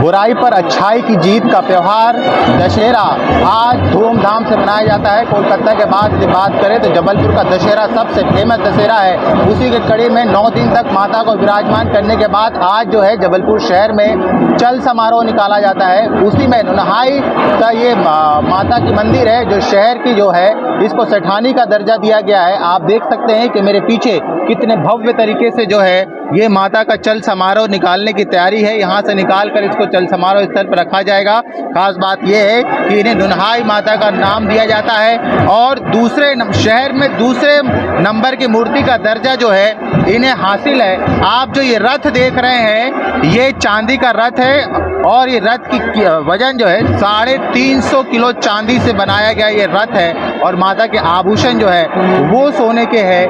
बुराई पर अच्छाई की जीत का त्यौहार दशहरा आज धूमधाम से मनाया जाता है। कोलकाता के बाद यदि बात करें तो जबलपुर का दशहरा सबसे फेमस दशहरा है। उसी के कड़ी में 9 दिन तक माता को विराजमान करने के बाद आज जो है जबलपुर शहर में चल समारोह निकाला जाता है। उसी में नुनहाई का ये माता की मंदिर है जो शहर की जो है इसको सेठानी का दर्जा दिया गया है। आप देख सकते हैं कि मेरे पीछे कितने भव्य तरीके से जो है ये माता का चल समारोह निकालने की तैयारी है। यहाँ से निकाल कर इसको चल समारोह स्थल पर रखा जाएगा। खास बात यह है कि इन्हें नुनहाई माता का नाम दिया जाता है और दूसरे शहर में दूसरे नंबर की मूर्ति का दर्जा जो है इन्हें हासिल है। आप जो ये रथ देख रहे हैं ये चांदी का रथ है और ये रथ की वजन जो है 350 किलो चांदी से बनाया गया ये रथ है और माता के आभूषण जो है वो सोने के हैं।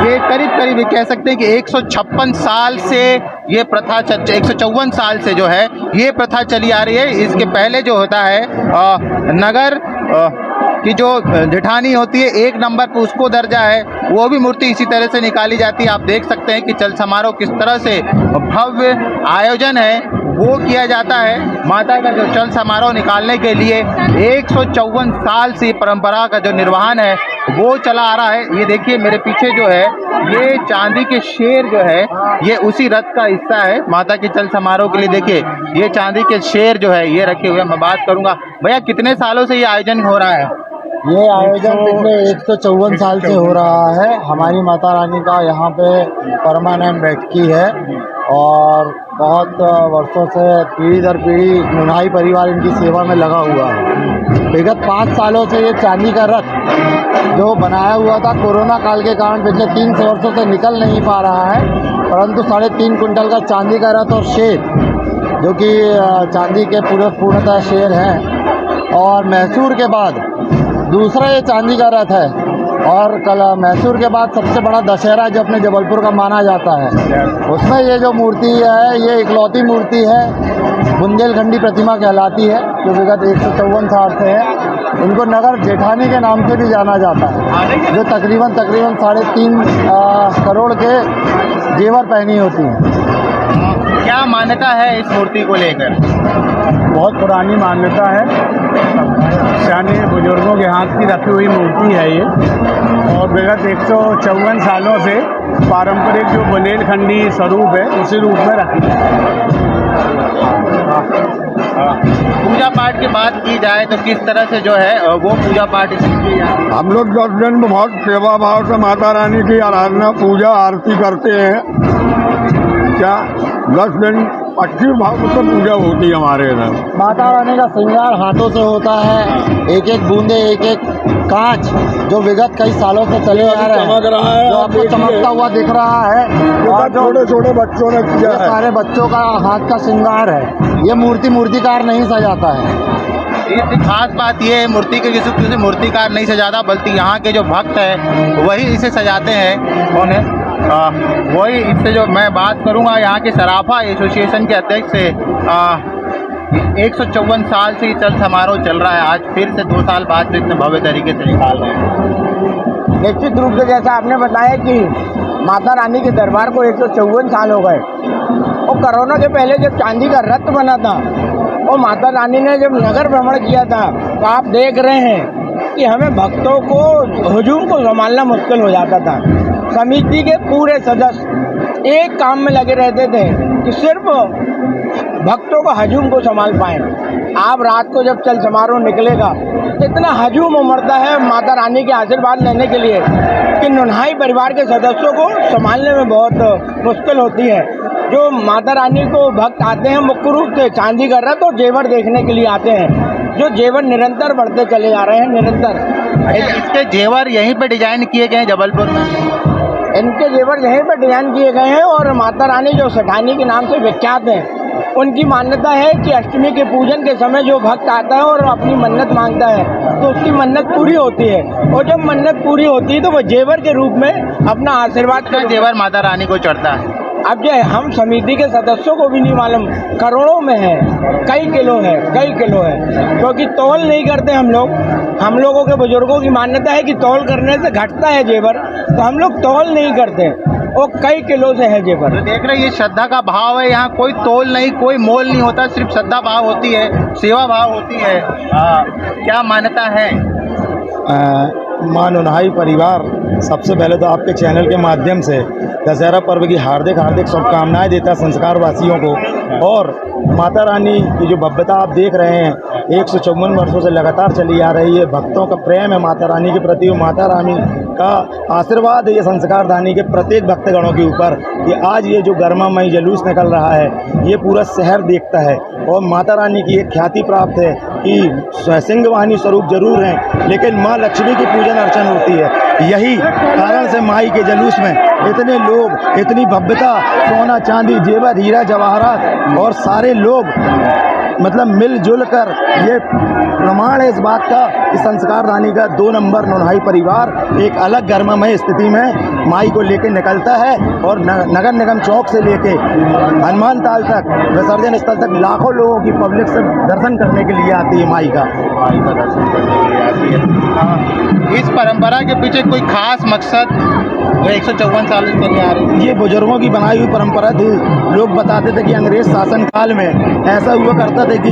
ये करीब करीब कह सकते हैं कि 156 साल से ये प्रथा 154 साल से जो है ये प्रथा चली आ रही है। इसके पहले जो होता है नगर की जो जेठानी होती है 1 नंबर पर उसको दर्जा है, वो भी मूर्ति इसी तरह से निकाली जाती है। आप देख सकते हैं कि चल समारोह किस तरह से भव्य आयोजन है वो किया जाता है। माता का जो चल समारोह निकालने के लिए 154 साल से परंपरा का जो निर्वहन है वो चला आ रहा है। ये देखिए मेरे पीछे जो है ये चांदी के शेर जो है ये उसी रथ का हिस्सा है। माता के चल समारोह के लिए देखिए ये चांदी के शेर जो है ये रखे हुए। मैं बात करूंगा भैया कितने सालों से ये आयोजन हो रहा है? ये आयोजन पिछले 154 साल से हो रहा है। हमारी माता रानी का यहाँ पे परमानेंट बैठकी है और बहुत वर्षों से पीढ़ी दर पीढ़ी नुनहाई परिवार इनकी सेवा में लगा हुआ है। विगत 5 सालों से ये चांदी का रथ जो बनाया हुआ था कोरोना काल के कारण पिछले 3 वर्षों से निकल नहीं पा रहा है, परंतु 3.5 कुंटल का चांदी का रथ और शेर जो कि चांदी के पूर्णतः शेर हैं और मैसूर के बाद दूसरा ये चांदी का रथ है और कल मैसूर के बाद सबसे बड़ा दशहरा जो अपने जबलपुर का माना जाता है उसमें ये जो मूर्ति है ये इकलौती मूर्ति है, बुंदेलखंडी प्रतिमा कहलाती है जो विगत 154 साल से है। इनको नगर जेठानी के नाम से भी जाना जाता है जो तकरीबन 3.5 करोड़ के जेवर पहनी होती हैं। क्या मान्यता है इस मूर्ति को लेकर? बहुत पुरानी मान्यता है, शानी बुजुर्गों के हाथ की रखी हुई मूर्ति है ये और विगत 154 सालों से पारंपरिक जो बुंदेलखंडी स्वरूप है उसी रूप में रखी है। पूजा पाठ की बात की जाए तो किस तरह से जो है वो पूजा पाठ इसकी की जाती है? हम लोग 10 दिन बहुत सेवा भाव से माता रानी की आराधना पूजा आरती करते हैं। क्या 10 दिन 25 भाव से पूजा होती है हमारे इधर। माता रानी का श्रृंगार हाथों से होता है, एक एक बूंदे एक एक कांच जो विगत कई सालों से चले आ रहे हैं चमक रहा है, जो आपको चमकता हुआ दिख रहा है और जो छोटे छोटे बच्चों ने किया है। सारे बच्चों का हाथ का श्रृंगार है। ये मूर्तिकार नहीं सजाता है। इसकी खास बात ये है मूर्ति के किसी मूर्तिकार नहीं सजाता बल्कि यहाँ के जो भक्त है वही इसे सजाते हैं। कौन है? वही इससे जो मैं बात करूँगा यहाँ के सराफा एसोसिएशन के अध्यक्ष से 154 साल से चल समारोह चल रहा है। आज फिर से 2 साल बाद इतने भव्य तरीके से निकाल रहे हैं। निश्चित रूप से जैसा आपने बताया कि माता रानी के दरबार को 154 साल हो गए और कोरोना के पहले जब चांदी का रथ बना था और माता रानी ने जब नगर भ्रमण किया था तो आप देख रहे हैं कि हमें भक्तों को हुजूम को संभालना मुश्किल हो जाता था। समिति के पूरे सदस्य एक काम में लगे रहते थे कि सिर्फ भक्तों को हजूम को संभाल पाएं। आप रात को जब चल समारोह निकलेगा तो इतना हजूम उमड़ता है माता रानी के आशीर्वाद लेने के लिए कि नुनहाई परिवार के सदस्यों को संभालने में बहुत मुश्किल होती है। जो माता रानी को भक्त आते हैं मुख्य रूप से चांदी का रथ और जेवर देखने के लिए आते हैं, जो जेवर निरंतर बढ़ते चले जा रहे हैं निरंतर। इसके जेवर यहीं पे डिजाइन किए गए हैं जबलपुर में? इनके जेवर यहीं पर डिजाइन किए गए हैं और माता रानी जो सेठानी के नाम से विख्यात हैं उनकी मान्यता है कि अष्टमी के पूजन के समय जो भक्त आता है और अपनी मन्नत मांगता है तो उसकी मन्नत पूरी होती है और जब मन्नत पूरी होती है तो वो जेवर के रूप में अपना आशीर्वाद का जेवर माता रानी को चढ़ता है। अब जो है हम समिति के सदस्यों को भी नहीं मालूम, करोड़ों में है, कई किलो है, क्योंकि तौल नहीं करते हम लोगों के बुजुर्गों की मान्यता है कि तौल करने से घटता है जेवर, तो हम लोग तौल नहीं करते, वो कई किलो से है जेवर। तो देख रहे हैं ये श्रद्धा का भाव है, यहाँ कोई तोल नहीं, कोई मोल नहीं होता, सिर्फ श्रद्धा भाव होती है, सेवा भाव होती है। क्या मान्यता है? मां नोन्हाई परिवार सबसे पहले तो आपके चैनल के माध्यम से दशहरा पर्व की हार्दिक शुभकामनाएं देता है संस्कार वासियों को। और माता रानी की जो भव्यता आप देख रहे हैं 154 वर्षों से लगातार चली आ रही है, भक्तों का प्रेम है माता रानी के प्रति, माता रानी का आशीर्वाद है ये संस्कार धानी के प्रत्येक भक्तगणों के ऊपर। ये आज ये जो गर्मामय जुलूस निकल रहा है ये पूरा शहर देखता है, और माता रानी की एक ख्याति प्राप्त है कि सिंह वाहिनी स्वरूप जरूर हैं लेकिन माँ लक्ष्मी की पूजन अर्चन होती है। यही कारण से माई के जुलूस में इतने लोग, इतनी भव्यता, सोना चांदी जेवर हीरा जवाहरात और सारे लोग मतलब मिलजुल कर, ये प्रमाण है इस बात का कि संस्कार धानी का 2 नंबर नोन्हाई परिवार एक अलग गर्मामय स्थिति में माई को लेके निकलता है, और नगर निगम चौक से लेके हनुमान ताल तक, विसर्जन स्थल तक लाखों लोगों की पब्लिक से दर्शन करने के लिए आती है माई का दर्शन करने के लिए आती है। इस परंपरा के पीछे कोई खास मकसद 154 साल से चली आ रही है? ये बुजुर्गों की बनाई हुई परंपरा थी। लोग बताते थे कि अंग्रेज शासन काल में ऐसा हुआ करता था कि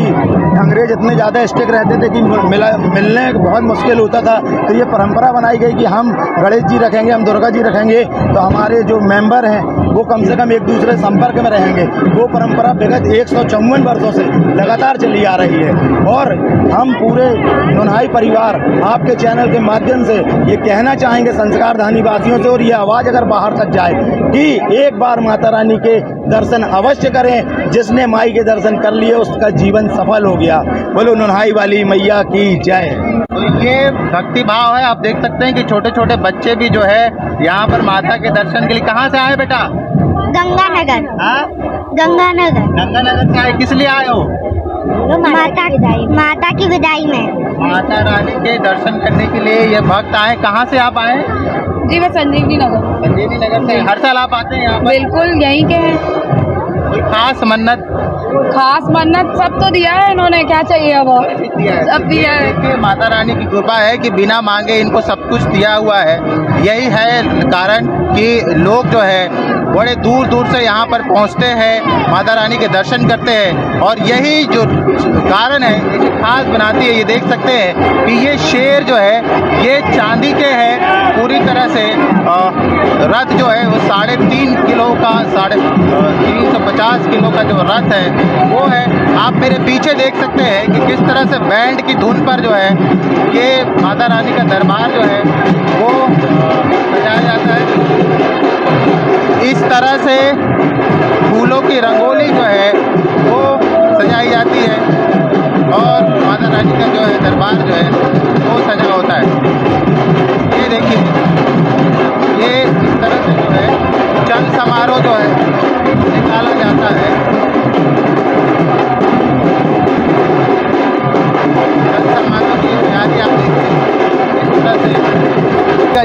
अंग्रेज इतने ज़्यादा स्ट्रिक्ट रहते थे कि मिलने बहुत मुश्किल होता था, तो ये परंपरा बनाई गई कि हम गणेश जी रखेंगे, हम दुर्गा जी रखेंगे, तो हमारे जो मेंबर हैं वो कम से कम एक दूसरे संपर्क में रहेंगे। वो परंपरा विगत 154 वर्षों से लगातार चली आ रही है, और हम पूरे नोन्हाई परिवार आपके चैनल के माध्यम से ये कहना चाहेंगे संस्कार धानी वासियों से, और ये आवाज़ अगर बाहर तक जाए कि एक बार माता रानी के दर्शन अवश्य करें। जिसने माई के दर्शन कर लिए उसका जीवन सफल हो गया। बोलो नोन्हाई वाली मैया की जय। तो ये भक्ति भाव है। आप देख सकते हैं कि छोटे छोटे बच्चे भी जो है यहाँ पर माता के दर्शन के लिए। कहाँ से आए बेटा? गंगानगर। हाँ, गंगानगर। गंगानगर से आए। किस लिए आए हो? माता की विदाई में। माता रानी के दर्शन करने के लिए ये भक्त आए। कहाँ से आप आए? जी मैं संजीवनी नगर से। हर साल आप आते हैं यहाँ पर? बिल्कुल यहीं के हैं। कोई खास मन्नत सब तो दिया है इन्होंने, क्या चाहिए अब? सब दिया है। देखिए माता रानी की कृपा है कि बिना मांगे इनको सब कुछ दिया हुआ है। यही है कारण कि लोग जो है बड़े दूर दूर से यहाँ पर पहुँचते हैं, माता रानी के दर्शन करते हैं, और यही जो कारण है इसे खास बनाती है। ये देख सकते हैं कि ये शेर जो है ये चांदी के है पूरी तरह से। रथ जो है वो 3.5 किलो का 350 किलो का जो रथ है वो है। आप मेरे पीछे देख सकते हैं कि किस तरह से बैंड की धुन पर जो है ये माता रानी का दरबार जो है वो सजाया जाता है। इस तरह से फूलों की रंगोली जो है वो सजाई जाती है, और माता रानी का जो है दरबार जो है वो सजा होता है। ये देखिए, ये इस तरह से जो है चंद समारोह जो है निकाला जाता है। चंद समारोह की तैयारी आप देखिए इस तरह से।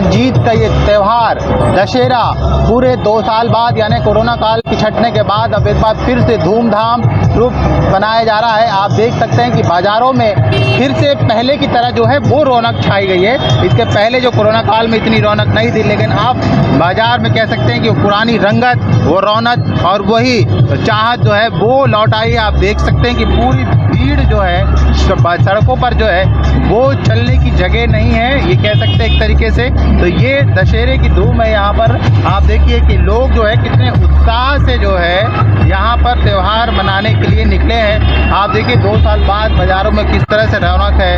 जीत का ये त्यौहार दशहरा पूरे 2 साल बाद यानी कोरोना काल की छटने के बाद अब एक बार फिर से धूमधाम रूप बनाया जा रहा है। आप देख सकते हैं कि बाज़ारों में फिर से पहले की तरह जो है वो रौनक छाई गई है। इसके पहले जो कोरोना काल में इतनी रौनक नहीं थी, लेकिन अब बाज़ार में कह सकते हैं कि वो पुरानी रंगत, वो रौनक और वही चाहत जो है वो लौट आई है। आप देख सकते हैं कि पूरी भीड़ जो है सड़कों पर जो है वो चलने की जगह नहीं है, ये कह सकते हैं एक तरीके से। तो ये दशहरे की धूम है यहाँ पर। आप देखिए कि लोग जो है कितने उत्साह से जो है यहाँ पर त्यौहार मनाने के लिए निकले हैं। आप देखिए 2 साल बाद बाज़ारों में किस तरह से रौनक है।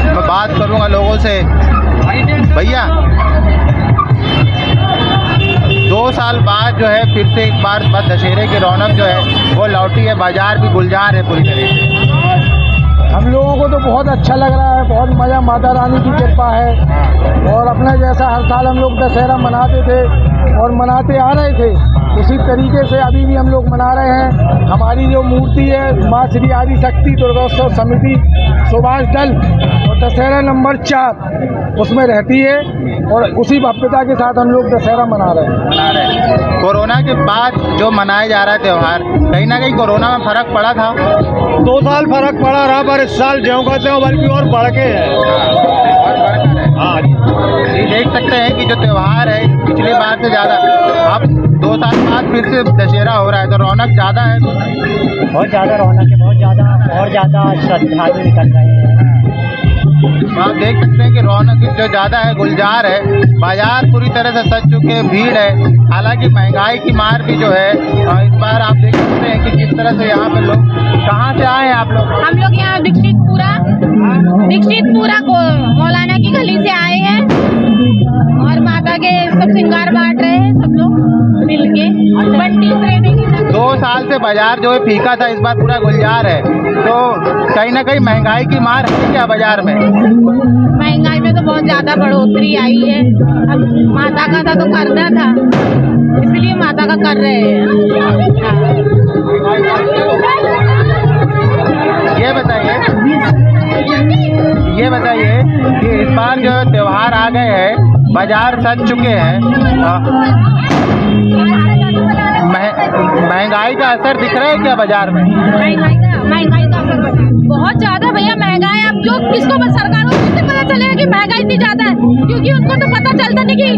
मैं बात करूँगा लोगों से। भैया 2 साल बाद जो है फिर से एक बार दशहरे की रौनक जो है वो लौटी है, बाजार भी गुलजार है पूरी तरह से। हम लोगों को तो बहुत अच्छा लग रहा है, बहुत मज़ा, माता रानी की कृपा है। और अपने जैसा हर साल हम लोग दशहरा मनाते थे और मनाते आ रहे थे, उसी तरीके से अभी भी हम लोग मना रहे हैं। हमारी जो मूर्ति है माँ श्री आदि शक्ति दुर्गोत्सव समिति सुभाष दल और दशहरा नंबर 4 उसमें रहती है और उसी भव्यता के साथ हम लोग दशहरा मना रहे हैं। कोरोना के बाद जो मनाया जा रहा है त्यौहार, कहीं ना कहीं कोरोना में फर्क पड़ा था। 2 साल फर्क पड़ा रहा, पर इस साल ज्यों का त्यों बल्कि और बढ़ के है। हाँ, ये देख सकते हैं कि जो त्यौहार है पिछली बार से ज़्यादा, अब 2 साल बाद फिर से दशहरा हो रहा है तो रौनक ज़्यादा है। बहुत ज़्यादा रौनक है, बहुत ज़्यादा और ज़्यादा श्रद्धालु निकल रहे हैं। तो आप देख सकते हैं कि रौनक जो ज़्यादा है, गुलजार है, बाजार पूरी तरह से सज चुके हैं, भीड़ है। हालांकि महंगाई की मार भी जो है इस बार आप देख सकते हैं कि किस तरह से यहाँ पे लोग, कहाँ से आए हैं आप लोग? हम लोग यहाँ दीक्षितपुरा को मौलाना की गली से आए हैं और माता के सब श्रृंगार बांट रहे हैं सब लोग मिलके। बंटी ट्रेनिंग 2 साल से बाजार जो है फीका था, इस बार पूरा गुलजार है। तो कहीं ना कहीं महंगाई की मार है क्या बाजार में? महंगाई में तो बहुत ज्यादा बढ़ोतरी आई है। अब माता का था तो करना था, इसलिए माता का कर रहे हैं। ये बताइए कि इस बार जो त्योहार आ गए हैं, बाजार सज चुके हैं, महंगाई का असर दिख रहा है क्या बाजार में? महंगाई का असर बहुत ज्यादा भैया, महंगाई। अब जो किसको सरकारों को किससे पता चलेगा कि महंगाई इतनी ज्यादा है, क्योंकि उनको तो पता चलता नहीं कि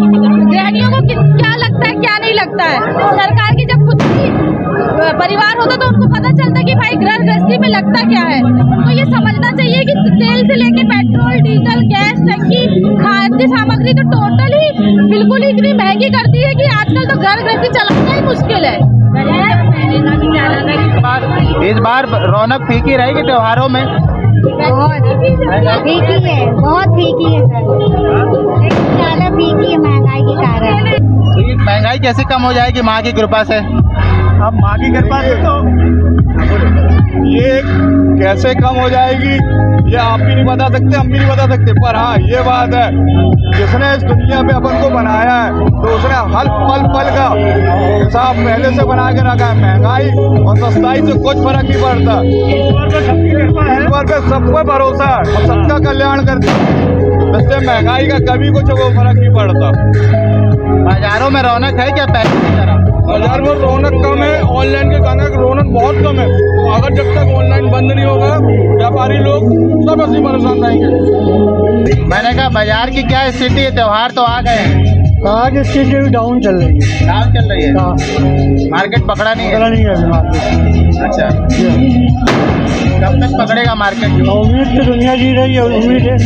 गृहिणियों को क्या लगता है क्या नहीं लगता है। सरकार की जब खुद की परिवार होता तो उनको पता चलता कि भाई गृह गृहस्थी में लगता क्या है। तो ये समझना चाहिए कि तेल से लेके पेट्रोल, डीजल, गैस, टंकी, खाद्य सामग्री तो टोटल ही बिल्कुल ही इतनी महंगी कर दी है कि आजकल तो घर गृहस्थी चलाना ही मुश्किल है। इस बार रौनक फीकी रहेगी त्योहारों में? बहुत फीकी है, बहुत फीकी है सर, ज़्यादा फीकी है महंगाई के कारण। तो ये महंगाई कैसे कम हो जाएगी माँ की कृपा से? अब माँ की कृपा से तो ये कैसे कम हो जाएगी ये आप भी नहीं बता सकते, हम भी नहीं बता सकते। पर हाँ, ये बात है, जिसने इस दुनिया में अपन को बनाया है तो उसने हर पल का हिसाब पहले से बना के रखा है। महंगाई और सस्ताई से कुछ फर्क नहीं पड़ता। ईश्वर पे सब पे भरोसा है और सबका कल्याण करता है, इससे महंगाई का कभी कुछ वो फर्क नहीं पड़ता। बाजारों में रौनक है क्या पहले की तरह? बाजार में रौनक कम है, ऑनलाइन के कारण रौनक बहुत कम है। अगर जब तक ऑनलाइन बंद नहीं होगा, व्यापारी लोग सब ऐसे परेशान रहेंगे। मैंने कहा बाजार की क्या स्थिति है? त्योहार तो आ गए हैं, कहाँ की स्थिति भी डाउन चल रही है। डाउन चल रही है, मार्केट पकड़ा नहीं है? नहीं है अभी मार्केट। अच्छा, कब तक पकड़ेगा मार्केट? उम्मीद तो दुनिया जी रही है, उम्मीद है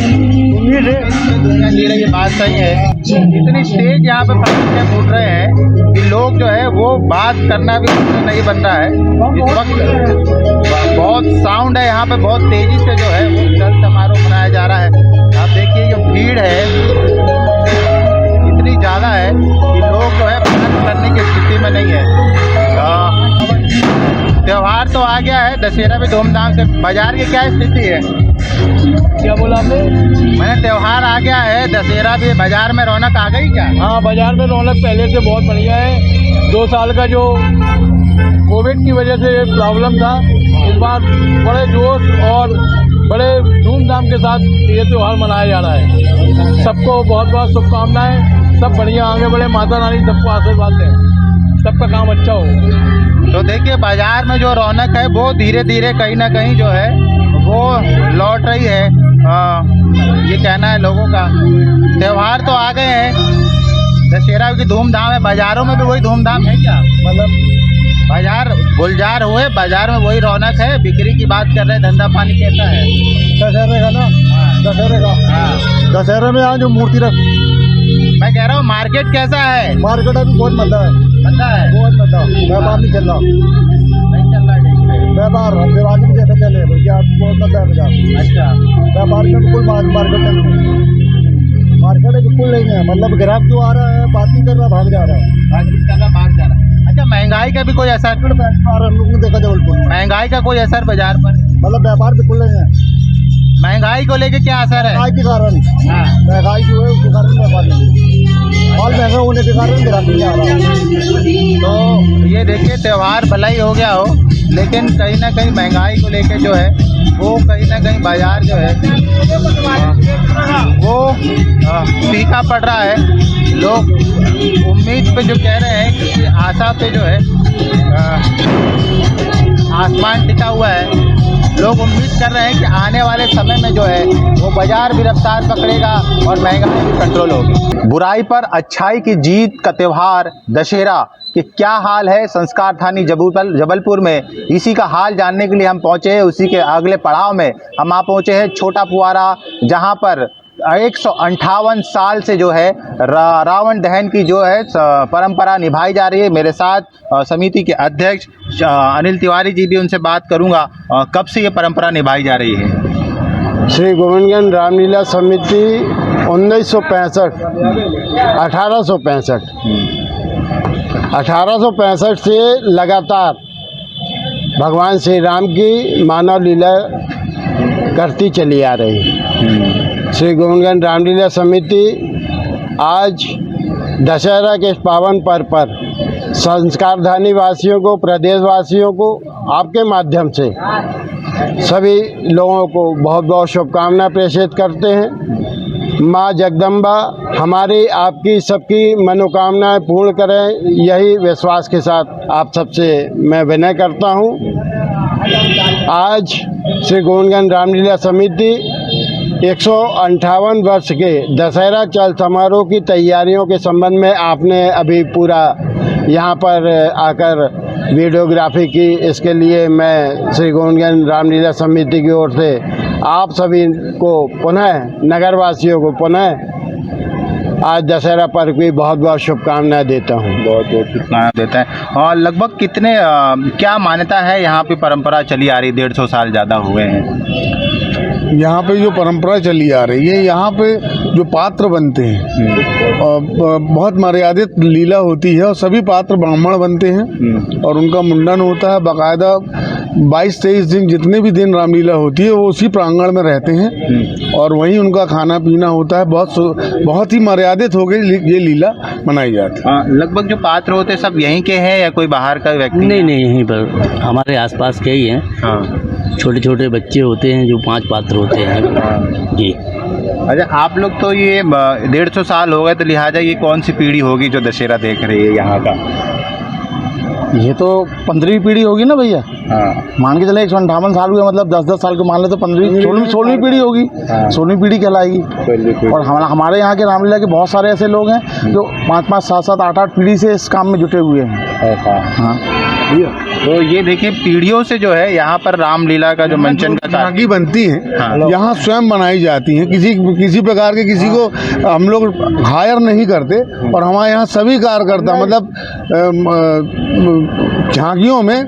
दुनिया जी रही है, बात सही है। इतनी तेज यहाँ पे पटाखे फूट रहे हैं कि लोग जो है वो बात करना भी नहीं बन रहा है। इस वक्त बहुत साउंड है यहाँ पे, बहुत तेजी से जो है वो जल समारोह मनाया जा रहा है। आप देखिए जो भीड़ है इतनी ज़्यादा है कि लोग जो है बात करने की स्थिति में नहीं है। त्योहार तो आ गया है, दशहरा भी धूमधाम से। बाजार की क्या स्थिति है? क्या बोला आपने? मैंने त्योहार आ गया है, दशहरा भी, बाजार में रौनक आ गई क्या? हाँ, बाजार में रौनक पहले से बहुत बढ़िया है। 2 साल का जो कोविड की वजह से प्रॉब्लम था, इस बार बड़े जोश और बड़े धूमधाम के साथ ये त्यौहार मनाया जा रहा है। सबको बहुत बहुत शुभकामनाएं, सब बढ़िया आगे बढ़े, माता रानी सबको आशीर्वाद दें, सबका काम अच्छा हो। तो देखिए बाजार में जो रौनक है वो धीरे धीरे कहीं ना कहीं जो है वो लौट रही है। ये कहना है लोगों का। त्यौहार तो आ गए हैं, दशहरा की धूमधाम है, बाजारों में भी वही धूमधाम है क्या? मतलब बाजार गुलजार हुए, बाजार में वही रौनक है, बिक्री की बात कर रहे हैं, धंधा पानी कैसा है? दशहरे का ना, दशहरे का, दशहरे में यहाँ जो मूर्ति रख, मैं कह रहा हूँ मार्केट कैसा है? मार्केट अभी बहुत मंदा है, बहुत मंदा, व्यापार नहीं चल रहा, नहीं चल रहा ठीक से व्यापार। हम दिवाली में जैसे चले भैया, बहुत मंदा है बाजार। अच्छा, व्यापार में बिल्कुल मार्केट बिल्कुल नहीं है। मतलब ग्राहक जो आ रहा है बात नहीं कर रहा, भाग जा रहा है, बातचीत कर रहा, भाग जा रहा है। अच्छा, महंगाई का भी कोई असर? हम लोग ने देखा जबलपुर में महंगाई का कोई असर बाजार पर? मतलब व्यापार बिल्कुल नहीं है। महंगाई को लेके क्या असर है? महंगाई के कारण, हाँ। महंगाई जो है उसके कारण व्यापार नहीं, माल महंगा होने के कारण ग्राहक नहीं आ रहा। तो ये ये देखिए त्यौहार भला ही हो गया हो, लेकिन कहीं ना कहीं महंगाई को लेके जो है वो कहीं ना कहीं बाजार जो है वो फीका पड़ रहा है। लोग उम्मीद पे जो कह रहे हैं कि आशा पे जो है आसमान टिका हुआ है। लोग उम्मीद कर रहे हैं कि आने वाले समय में जो है वो बाजार भी रफ्तार पकड़ेगा और महंगाई भी कंट्रोल होगी। बुराई पर अच्छाई की जीत का त्यौहार दशहरा कि क्या हाल है संस्कार थानी जबलपुर में, इसी का हाल जानने के लिए हम पहुंचे हैं। उसी के अगले पड़ाव में हम आ पहुंचे हैं छोटा पुआरा, जहां पर 158 साल से जो है रावण दहन की जो है परंपरा निभाई जा रही है। मेरे साथ समिति के अध्यक्ष अनिल तिवारी जी भी, उनसे बात करूंगा कब से ये परंपरा निभाई जा रही है। श्री गोविंदगंज रामलीला समिति 1865 से लगातार भगवान श्री राम की मानव लीला करती चली आ रही है। श्री गोविंदगंज रामलीला समिति आज दशहरा के इस पावन पर्व पर संस्कारधानी वासियों को, प्रदेशवासियों को आपके माध्यम से सभी लोगों को बहुत बहुत शुभकामनाएं प्रेषित करते हैं। माँ जगदम्बा हमारी आपकी सबकी मनोकामनाएं पूर्ण करें, यही विश्वास के साथ आप सबसे मैं विनय करता हूँ। आज श्री गोविंदगंज रामलीला समिति 158 वर्ष के दशहरा चल समारोह की तैयारियों के संबंध में आपने अभी पूरा यहाँ पर आकर वीडियोग्राफी की, इसके लिए मैं श्री गोविंदगंज रामलीला समिति की ओर से आप सभी को पुनः, नगरवासियों को पुनः आज दशहरा पर्व की बहुत बहुत शुभकामनाएं देता हूँ। बहुत बहुत शुभकामनाएं देता है। और लगभग कितने क्या मान्यता है यहाँ पे परंपरा चली आ रही, 150 साल ज़्यादा हुए हैं यहाँ पे जो परंपरा चली आ रही है, यहाँ पे जो पात्र बनते हैं और बहुत मर्यादित लीला होती है और सभी पात्र ब्राह्मण बनते हैं और उनका मुंडन होता है बाकायदा। 22-23 दिन जितने भी दिन रामलीला होती है वो उसी प्रांगण में रहते हैं और वहीं उनका खाना पीना होता है। बहुत ही मर्यादित हो गई ये लीला मनाई जाती है। लगभग जो पात्र होते हैं सब यहीं के हैं या कोई बाहर का व्यक्ति? नहीं, यहीं पर हमारे आसपास के ही हैं। छोटे छोटे बच्चे होते हैं जो 5 पात्र होते हैं जी। अच्छा, आप लोग तो ये 150 साल हो गए, तो लिहाजा ये कौन सी पीढ़ी होगी जो दशहरा देख रही है यहाँ का? ये तो 15वीं पीढ़ी होगी ना भैया। हाँ। मान के चले 158 साल हुए, मतलब 10-10 साल को मान ले तो 16वीं पीढ़ी होगी। 16वीं पीढ़ी कहलाएगी। और हमारे यहाँ के रामलीला के बहुत सारे ऐसे लोग हैं जो 5-5, 7-7, 8-8 पीढ़ी से इस काम में जुटे हुए हैं। हाँ। तो ये देखिए पीढ़ियों से जो है यहाँ पर रामलीला का जो मंचन का झांकी बनती है। हाँ। यहाँ स्वयं बनाई जाती है, किसी प्रकार के किसी को हम लोग हायर नहीं करते और हमारे यहाँ सभी कार्यकर्ता, मतलब झांकियों में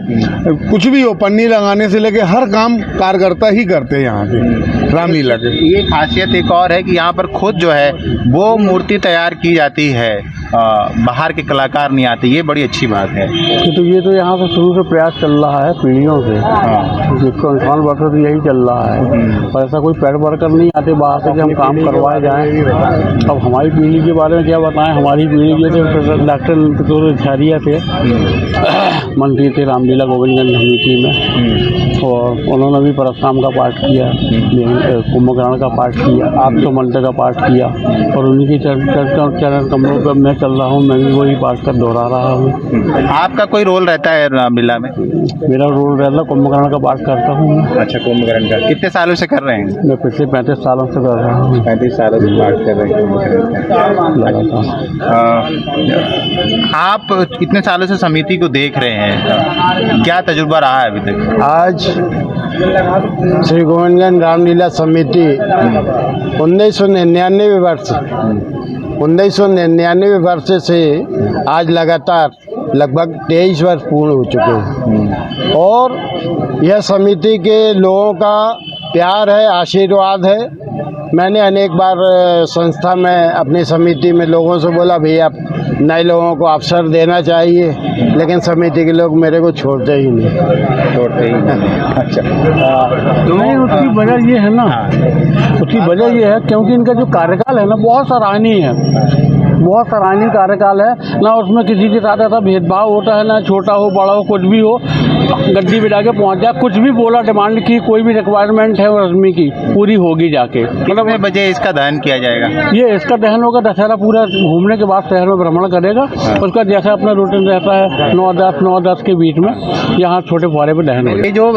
कुछ भी हो, पन्नी लगाने से लेके हर काम कार्यकर्ता ही करते हैं यहाँ के रामलीला के। ये खासियत एक और है कि यहाँ पर खुद जो है वो मूर्ति तैयार की जाती है, बाहर के कलाकार नहीं आते, ये बड़ी अच्छी बात है। तो ये तो यहाँ से शुरू से प्रयास चल रहा है पीढ़ियों से। 158 वर्षों से यही चल रहा है और ऐसा कोई पेड वर्कर नहीं आते बाहर से कि हम काम करवाए जाएं। अब हमारी पीढ़ी के बारे में क्या बताएं, हमारी पीढ़ी के डॉक्टर झारिया थे, मंत्री थे रामलीला गोविंदगंज समिति में, और उन्होंने भी परशुराम का पाठ किया, कुंभकर्ण का पाठ किया, आप तो मंत्र का पाठ किया और उन्हीं के चरण कमलों पर मैं चल रहा हूँ। मैं भी वही पाठ कर दोहरा रहा हूँ। आपका कोई रोल रहता है रामलीला में? मेरा रोल रहता है कुंभकर्ण का पाठ करता हूँ। अच्छा, कुंभकर्ण का कितने सालों से कर रहे हैं? मैं पिछले 35 सालों से कर रहा हूँ। 35 सालों से पाठ कर रहे हैं। आप कितने सालों से समिति को देख रहे हैं, क्या तजुर्बा रहा है अभी तक? आज श्री गोविंदगंज रामलीला समिति 1999 वर्ष से आज लगातार लगभग 23 वर्ष पूर्ण हो चुके हैं और यह समिति के लोगों का प्यार है, आशीर्वाद है। मैंने अनेक बार संस्था में अपनी समिति में लोगों से बोला भैया नए लोगों को अवसर देना चाहिए, लेकिन समिति के लोग मेरे को छोड़ते ही नहीं। अच्छा, तो उसकी वजह ये है ना, उसकी वजह ये है क्योंकि इनका जो कार्यकाल है ना बहुत सराहनीय है। बहुत सराहनीय कार्यकाल है। ना उसमें किसी के साथ ऐसा भेदभाव होता है, ना छोटा हो बड़ा हो कुछ भी हो, गद्दी पे जाके पहुँच जाए, कुछ भी बोला, डिमांड की, कोई भी रिक्वायरमेंट है रश्मि की पूरी होगी जाके। मतलब बजे इसका दहन किया जाएगा? ये इसका दहन होगा दशहरा पूरा घूमने के बाद शहर में भ्रमण करेगा। उसका जैसा अपना रूटीन रहता है 9-10 के बीच में यहाँ छोटे फुहारे पे दहन होगा। ये जो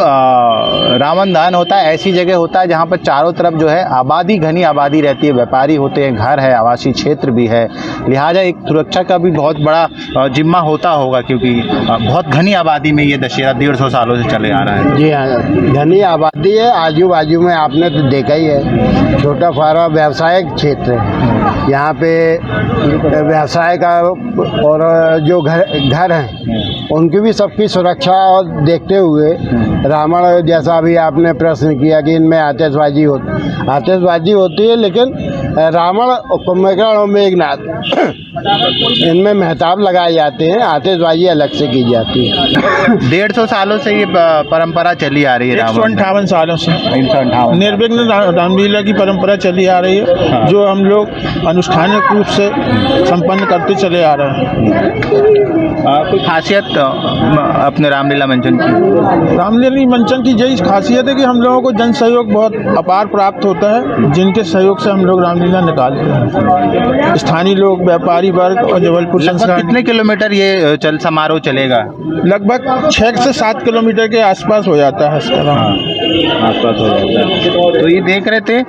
रावण दहन होता है ऐसी जगह होता है जहाँ पर चारों तरफ जो है आबादी, घनी आबादी रहती है, व्यापारी होते हैं, घर है, आवासीय क्षेत्र भी है, लिहाजा एक सुरक्षा का भी बहुत बड़ा जिम्मा होता होगा, क्योंकि बहुत घनी आबादी में ये दशहरा 150 सालों से चले आ रहा है। जी हाँ, घनी आबादी है, आजू बाजू में आपने तो देखा ही है, छोटा फुहारा व्यावसायिक क्षेत्र है। यहाँ पे व्यवसाय का और जो घर हैं उनकी भी सबकी सुरक्षा और देखते हुए रावण, जैसा अभी आपने प्रश्न किया कि इनमें आतिशबाजी होती है, लेकिन रावण और कुंभकर्ण और मेघनाथ इनमें मेहताब लगाए जाते हैं, आतिशबाजी अलग से की जाती है। 150 सालों से ये परंपरा चली आ रही है। 158 सालों से 158 निर्विघ्न रामलीला की परंपरा चली आ रही है। हाँ। जो हम लोग अनुष्ठानिक रूप से संपन्न करते चले आ रहे हैं। कोई खासियत अपने रामलीला मंचन की? रामलीला मंचन की यही खासियत है कि हम लोगों को जन सहयोग बहुत अपार प्राप्त होता है, जिनके सहयोग से हम लोग रामलीला निकालते हैं। स्थानीय लोग, व्यापारी वर्ग और जबलपुर संस्कार। कितने किलोमीटर ये चल समारोह चलेगा? लगभग 6 से 7 किलोमीटर के आसपास हो जाता है इसका। आसपास हो जाता है। तो ये देख रहे थे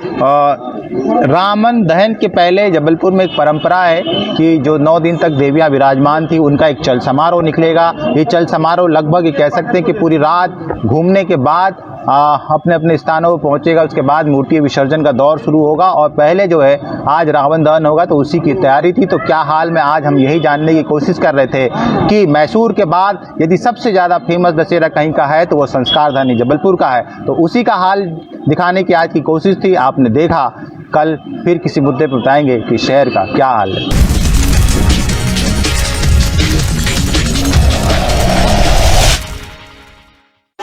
रावण दहन के पहले जबलपुर में एक परंपरा है कि जो 9 दिन तक देवियां विराजमान थी उनका एक चल समारोह निकलेगा। ये चल समारोह लगभग ये कह सकते हैं कि पूरी रात घूमने के बाद अपने अपने स्थानों पर पहुंचेगा। उसके बाद मूर्ति विसर्जन का दौर शुरू होगा और पहले जो है आज रावण दहन होगा, तो उसी की तैयारी थी। तो क्या हाल में आज हम यही जानने की कोशिश कर रहे थे कि मैसूर के बाद यदि सबसे ज़्यादा फेमस दशहरा कहीं का है तो वो संस्कारधानी जबलपुर का है। तो उसी का हाल दिखाने की आज की कोशिश थी। आपने देखा, कल फिर किसी मुद्दे पर बताएंगे कि शहर का क्या हाल है।